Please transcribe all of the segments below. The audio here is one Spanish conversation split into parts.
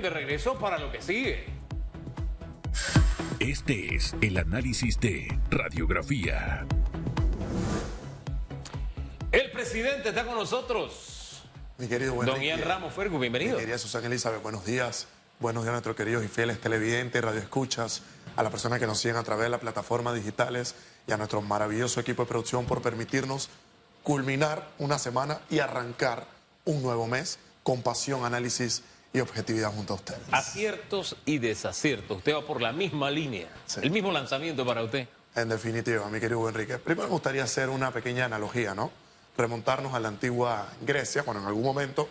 bien, de regreso para lo que sigue. Este es el análisis de Radiografía. El presidente está con nosotros. Mi querido Don Ian Ramos Fergus, bienvenido. Mi querida Susana Elizabeth, buenos días. Buenos días a nuestros queridos y fieles televidentes, radioescuchas, a las personas que nos siguen a través de las plataformas digitales y a nuestro maravilloso equipo de producción por permitirnos culminar una semana y arrancar un nuevo mes con pasión, análisis y objetividad junto a ustedes. Aciertos y desaciertos. Usted va por la misma línea. Sí. El mismo lanzamiento para usted. En definitiva, mi querido Enrique. Primero me gustaría hacer una pequeña analogía, ¿no? Remontarnos a la antigua Grecia, cuando en algún momento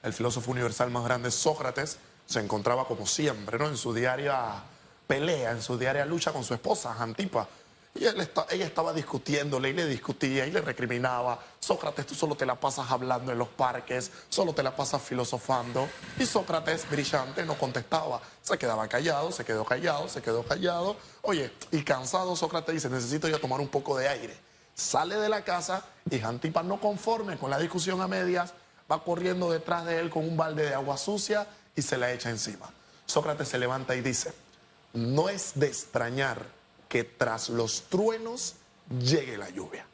el filósofo universal más grande, Sócrates, se encontraba como siempre, ¿no? En su diaria pelea, en su diaria lucha con su esposa, Antipa. Y ella estaba discutiéndole y le discutía y le recriminaba. Sócrates, tú solo te la pasas hablando en los parques, solo te la pasas filosofando. Y Sócrates, brillante, no contestaba. Se quedaba callado, se quedó callado, se quedó callado. Oye, y cansado, Sócrates dice, necesito ya tomar un poco de aire. Sale de la casa y Antipa, no conforme con la discusión a medias, va corriendo detrás de él con un balde de agua sucia y se la echa encima. Sócrates se levanta y dice, no es de extrañar que tras los truenos llegue la lluvia.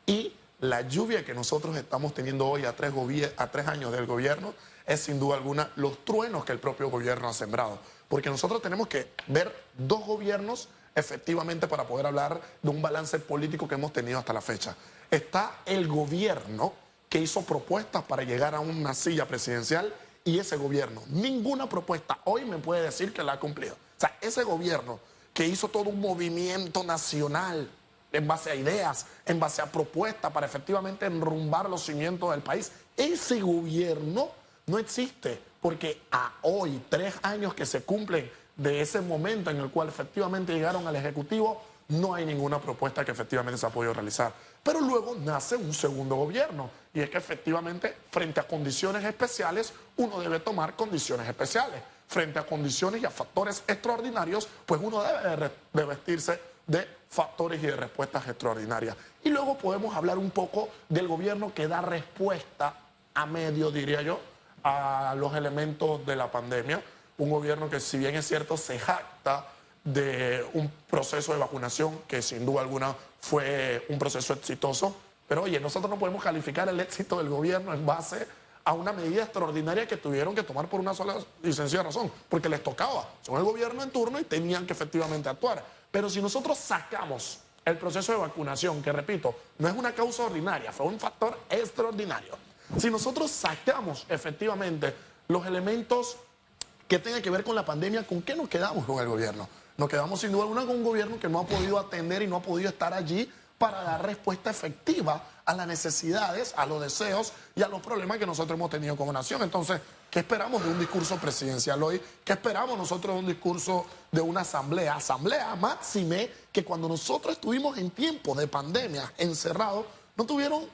Y la lluvia que nosotros estamos teniendo hoy a 3 años del gobierno es sin duda alguna los truenos que el propio gobierno ha sembrado. Porque nosotros tenemos que ver dos gobiernos efectivamente para poder hablar de un balance político que hemos tenido hasta la fecha. Está el gobierno que hizo propuestas para llegar a una silla presidencial y ese gobierno, ninguna propuesta hoy me puede decir que la ha cumplido. O sea, ese gobierno que hizo todo un movimiento nacional en base a ideas, en base a propuestas para efectivamente enrumbar los cimientos del país, ese gobierno no existe porque a hoy, 3 años que se cumplen de ese momento en el cual efectivamente llegaron al Ejecutivo, no hay ninguna propuesta que efectivamente se ha podido realizar. Pero luego nace un segundo gobierno y es que efectivamente frente a condiciones especiales uno debe tomar condiciones especiales. Frente a condiciones y a factores extraordinarios, pues uno debe de vestirse de factores y de respuestas extraordinarias. Y luego podemos hablar un poco del gobierno que da respuesta a medio, diría yo, a los elementos de la pandemia. Un gobierno que, si bien es cierto, se jacta de un proceso de vacunación que sin duda alguna fue un proceso exitoso. Pero oye, nosotros no podemos calificar el éxito del gobierno en base a una medida extraordinaria que tuvieron que tomar por una sola y sencilla razón, porque les tocaba. Son el gobierno en turno y tenían que efectivamente actuar. Pero si nosotros sacamos el proceso de vacunación, que repito, no es una causa ordinaria, fue un factor extraordinario. Si nosotros sacamos efectivamente los elementos que tengan que ver con la pandemia, ¿con qué nos quedamos con el gobierno? Nos quedamos sin duda alguna con un gobierno que no ha podido atender y no ha podido estar allí para dar respuesta efectiva a las necesidades, a los deseos y a los problemas que nosotros hemos tenido como nación. Entonces, ¿qué esperamos de un discurso presidencial hoy? ¿Qué esperamos nosotros de un discurso de una asamblea? Asamblea máxime que cuando nosotros estuvimos en tiempo de pandemia encerrados, no tuvieron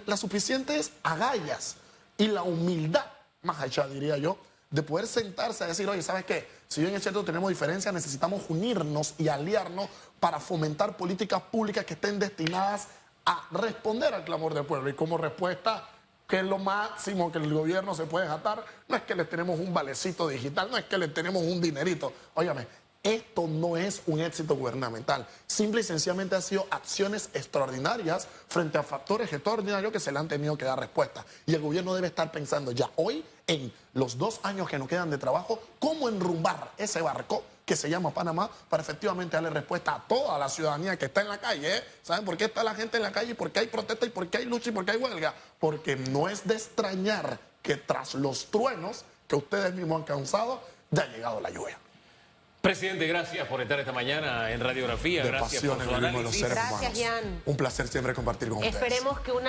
las suficientes agallas y la humildad, más allá diría yo, de poder sentarse a decir, oye, ¿sabes qué? Si bien es cierto tenemos diferencias, necesitamos unirnos y aliarnos para fomentar políticas públicas que estén destinadas a responder al clamor del pueblo. Y como respuesta, que es lo máximo que el gobierno se puede jactar, no es que le tenemos un valecito digital, no es que le tenemos un dinerito. Óigame, esto no es un éxito gubernamental. Simple y sencillamente han sido acciones extraordinarias frente a factores extraordinarios que se le han tenido que dar respuesta. Y el gobierno debe estar pensando ya hoy, en los 2 años que nos quedan de trabajo, cómo enrumbar ese barco que se llama Panamá para efectivamente darle respuesta a toda la ciudadanía que está en la calle. ¿Saben por qué está la gente en la calle? ¿Por qué hay protesta? ¿Y por qué hay lucha? ¿Y por qué hay huelga? Porque no es de extrañar que tras los truenos que ustedes mismos han causado, ya ha llegado la lluvia. Presidente, gracias por estar esta mañana en Radiografía. De Gracias pasión por su en el mismo de los análisis. seres Gracias, humanos. Ian. Un placer siempre compartir con ustedes. Esperemos que una